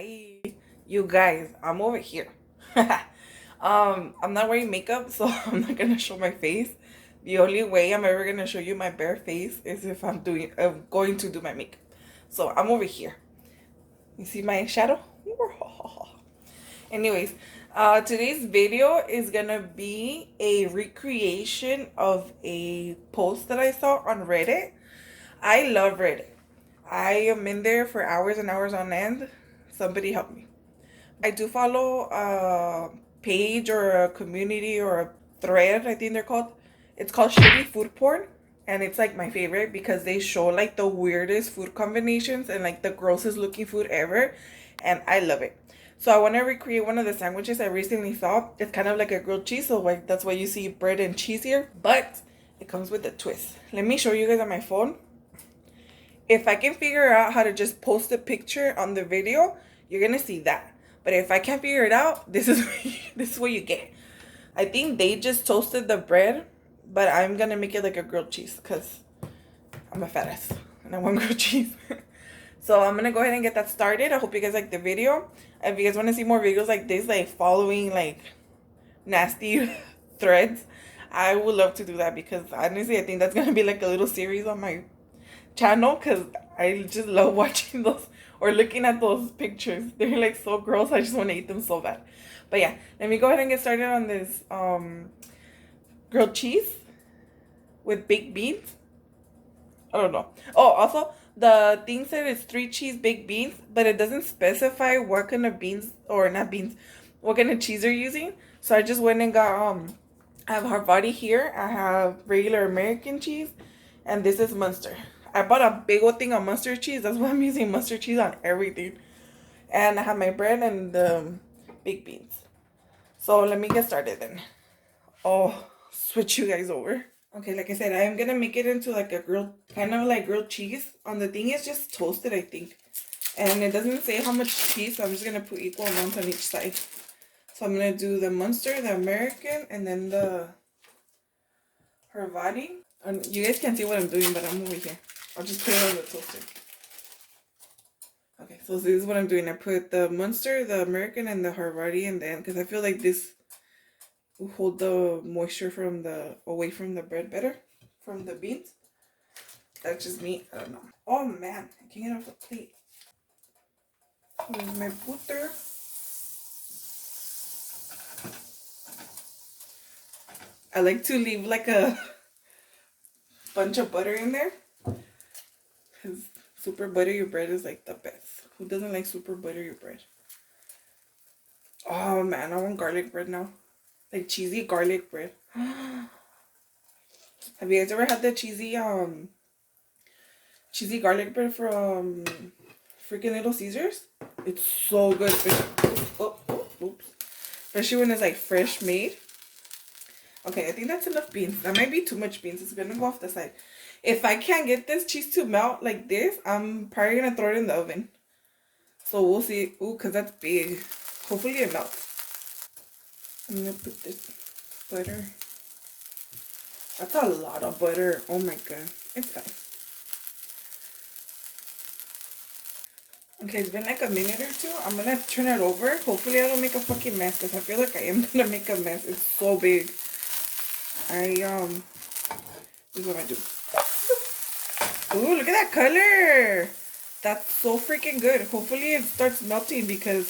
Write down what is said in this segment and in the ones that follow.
Hi, you guys. I'm over here. I'm not wearing makeup, so I'm not gonna show my face. The only way I'm ever gonna show you my bare face is if I'm going to do my makeup. So I'm over here. You see my shadow? Anyways, today's video is gonna be a recreation of a post that I saw on Reddit. I love Reddit. I am in there for hours and hours on end. Somebody help me. I do follow a page or a community or a thread, I think they're called. It's called Shitty Food Porn. And it's like my favorite because they show like the weirdest food combinations and like the grossest looking food ever. And I love it. So I want to recreate one of the sandwiches I recently saw. It's kind of like a grilled cheese, so like that's why you see bread and cheese here. But it comes with a twist. Let me show you guys on my phone. If I can figure out how to just post a picture on the video, you're gonna see that. But if I can't figure it out, this is this is what you get. I think they just toasted the bread, but I'm gonna make it like a grilled cheese because I'm a fat ass and I want grilled cheese. So I'm gonna go ahead and get that started. I hope you guys like the video. If you guys want to see more videos like this, like following like nasty threads, I would love to do that because honestly I think that's gonna be like a little series on my channel because I just love watching those or looking at those pictures. They're like so gross. I just want to eat them so bad. But yeah, let me go ahead and get started on this grilled cheese with baked beans. I don't know. Oh, also the thing said it's 3 cheese baked beans, but it doesn't specify what kind of beans or not beans, what kind of cheese they're using. So I just went and got I have Havarti here. I have regular American cheese, and this is Munster. I bought a big old thing of mustard cheese. That's why I'm using mustard cheese on everything. And I have my bread and the baked beans. So let me get started then. Oh, switch you guys over. Okay, like I said, I am gonna make it into like a grilled, kind of like grilled cheese. On the thing is just toasted, I think. And it doesn't say how much cheese, so I'm just gonna put equal amounts on each side. So I'm gonna do the Munster, the American, and then the Havarti. And you guys can't see what I'm doing, but I'm over here. I'll just put it on the toaster. Okay, so this is what I'm doing. I put the Munster, the American, and the Havarti in the end because I feel like this will hold the moisture from the away from the bread better, from the beans. That's just me. I don't know. Oh man, I can't get off the plate. Here's my butter. I like to leave like a bunch of butter in there because super buttery bread is like the best. Who doesn't like super buttery bread? Oh man, I want garlic bread now. Like cheesy garlic bread. Have you guys ever had the cheesy garlic bread from freaking Little Caesars? It's so good. Oops. Especially when it's like fresh made. Okay, I think that's enough beans. That might be too much beans. It's gonna go off the side. If I can't get this cheese to melt like this, I'm probably gonna throw it in the oven. So we'll see. Ooh, because that's big. Hopefully it melts. I'm gonna put this butter. That's a lot of butter. Oh my god. It's fine. Okay, it's been like a minute or two. I'm gonna turn it over. Hopefully I don't make a fucking mess because I feel like I am gonna make a mess. It's so big. This is what I do. Ooh, look at that color. That's so freaking good. Hopefully it starts melting because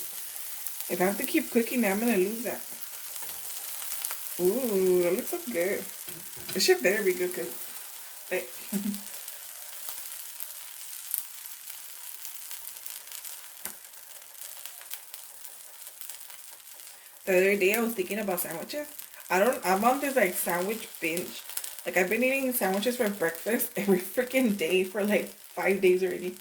if I have to keep cooking, I'm gonna lose that. Ooh, that looks so good. It should better be good because the other day I was thinking about sandwiches. I'm on this like sandwich binge. Like I've been eating sandwiches for breakfast every freaking day for like 5 days already.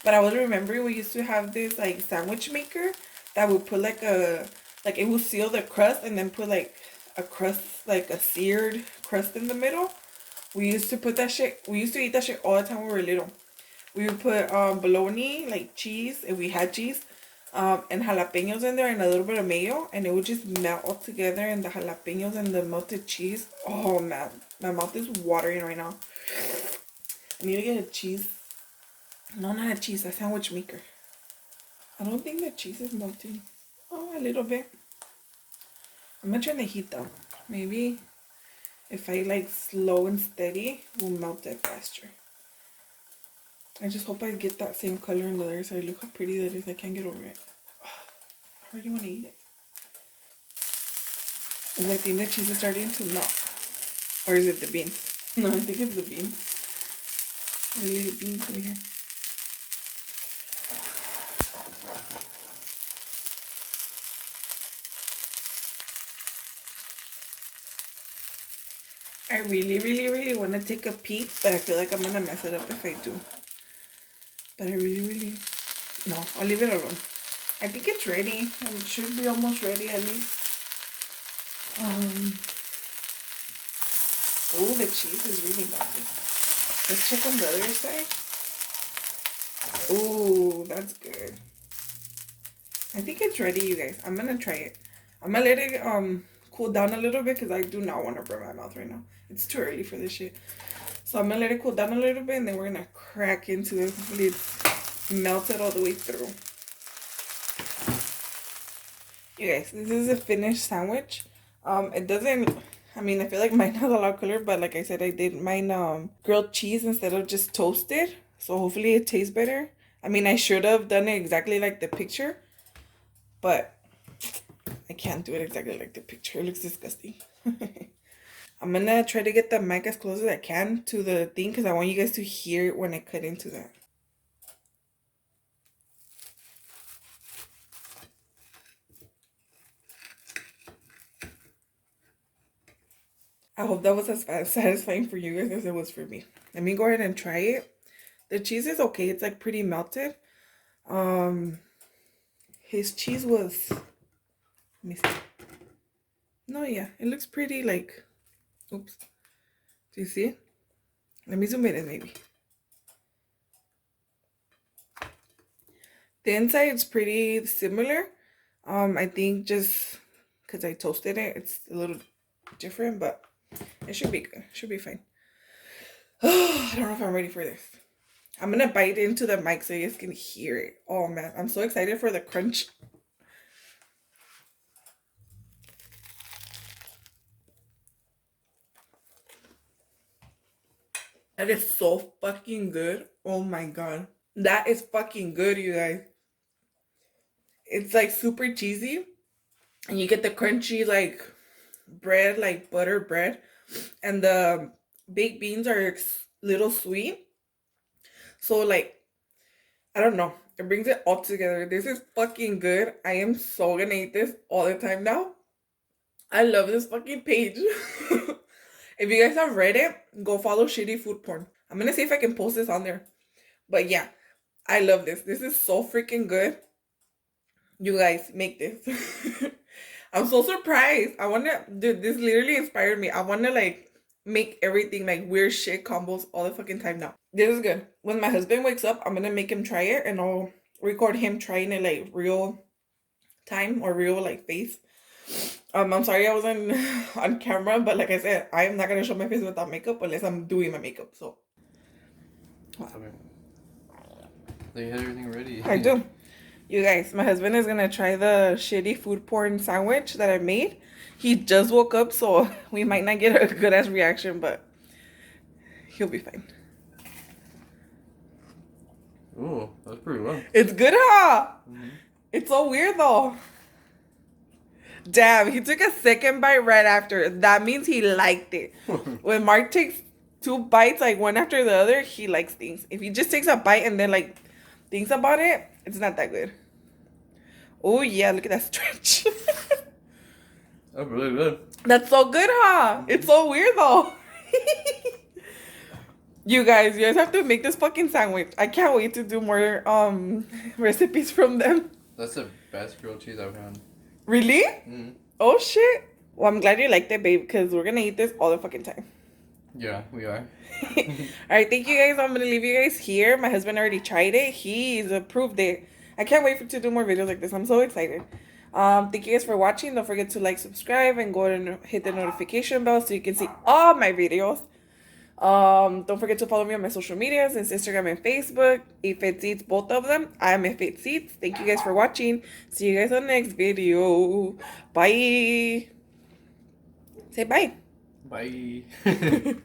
But I was remembering we used to have this like sandwich maker that would put like it would seal the crust and then put like a crust, like a seared crust in the middle. We used to eat that shit all the time when we were little. We would put bologna, like cheese, if we had cheese, and jalapenos in there and a little bit of mayo, and it would just melt all together in the jalapenos and the melted cheese. Oh man, my mouth is watering right now. I need to get a cheese. No, not a cheese, a sandwich maker. I don't think the cheese is melting. Oh, a little bit. I'm gonna turn the heat down. Maybe if I like slow and steady, we'll melt it faster. I just hope I get that same color in the other side. Look how pretty that is. I can't get over it. I really want to eat it. And I think the cheese is starting to melt. Or is it the beans? No, I think it's the beans. Maybe the beans over here. I really want to take a peek, but I feel like I'm going to mess it up if I do. But I really... No, I'll leave it alone. I think it's ready. It should be almost ready at least. Oh, the cheese is really melted. Let's check on the other side. Oh, that's good. I think it's ready, you guys. I'm gonna try it. I'm gonna let it cool down a little bit because I do not want to burn my mouth right now. It's too early for this shit. So I'm gonna let it cool down a little bit and then we're gonna crack into it. Hopefully it's melted all the way through. You guys, this is a finished sandwich. It doesn't, I mean, I feel like mine has a lot of color, but like I said, I did mine grilled cheese instead of just toasted. So hopefully it tastes better. I mean, I should have done it exactly like the picture, but I can't do it exactly like the picture. It looks disgusting. I'm gonna try to get the mic as close as I can to the thing because I want you guys to hear it when I cut into that. I hope that was as satisfying for you guys as it was for me. Let me go ahead and try it. The cheese is okay. It's like pretty melted. His cheese was... Let me see. No, yeah. It looks pretty like... Oops. Do you see? Let me zoom in maybe. The inside is pretty similar. I think just because I toasted it, it's a little different, but it should be good. Should be fine. I don't know if I'm ready for this. I'm gonna bite into the mic so you guys can hear it. Oh man, I'm so excited for the crunch. That is so fucking good. Oh my god. That is fucking good, you guys. It's like super cheesy. And you get the crunchy like bread, like butter bread. And the baked beans are a little sweet. So like, I don't know. It brings it all together. This is fucking good. I am so gonna eat this all the time now. I love this fucking page. If you guys have read it, go follow Shitty Food Porn. I'm gonna see if I can post this on there. But yeah, I love this. This is so freaking good. You guys make this. I'm so surprised. I wanna, dude, this literally inspired me. I wanna like make everything like weird shit combos all the fucking time now. This is good. When my husband wakes up, I'm gonna make him try it and I'll record him trying it like real time or real like face. I'm sorry I wasn't on camera, but like I said, I am not gonna show my face without makeup unless I'm doing my makeup. So you had everything ready. I do. You guys, my husband is gonna try the shitty food porn sandwich that I made. He just woke up, so we might not get a good ass reaction, but he'll be fine. Ooh, that's pretty well. It's good, huh? Mm-hmm. It's so weird though. Damn, he took a second bite right after. That means he liked it. When Mark takes 2 bites, like one after the other, he likes things. If he just takes a bite and then like thinks about it, it's not that good. Oh yeah, look at that stretch. That's really good. That's so good, huh? It's so weird though. You guys have to make this fucking sandwich. I can't wait to do more recipes from them. That's the best grilled cheese I've had. Really? Mm-hmm. Oh shit. Well, I'm glad you liked it, babe, because we're gonna eat this all the fucking time. Yeah, we are. Alright, thank you guys. I'm gonna leave you guys here. My husband already tried it. He's approved it. I can't wait to do more videos like this. I'm so excited. Thank you guys for watching. Don't forget to like, subscribe, and go and hit the notification bell so you can see all my videos. Don't forget to follow me on my social medias, it's Instagram and Facebook. If it seats, both of them. I'm if it seats. Thank you guys for watching. See you guys on the next video. Bye. Say bye. Bye.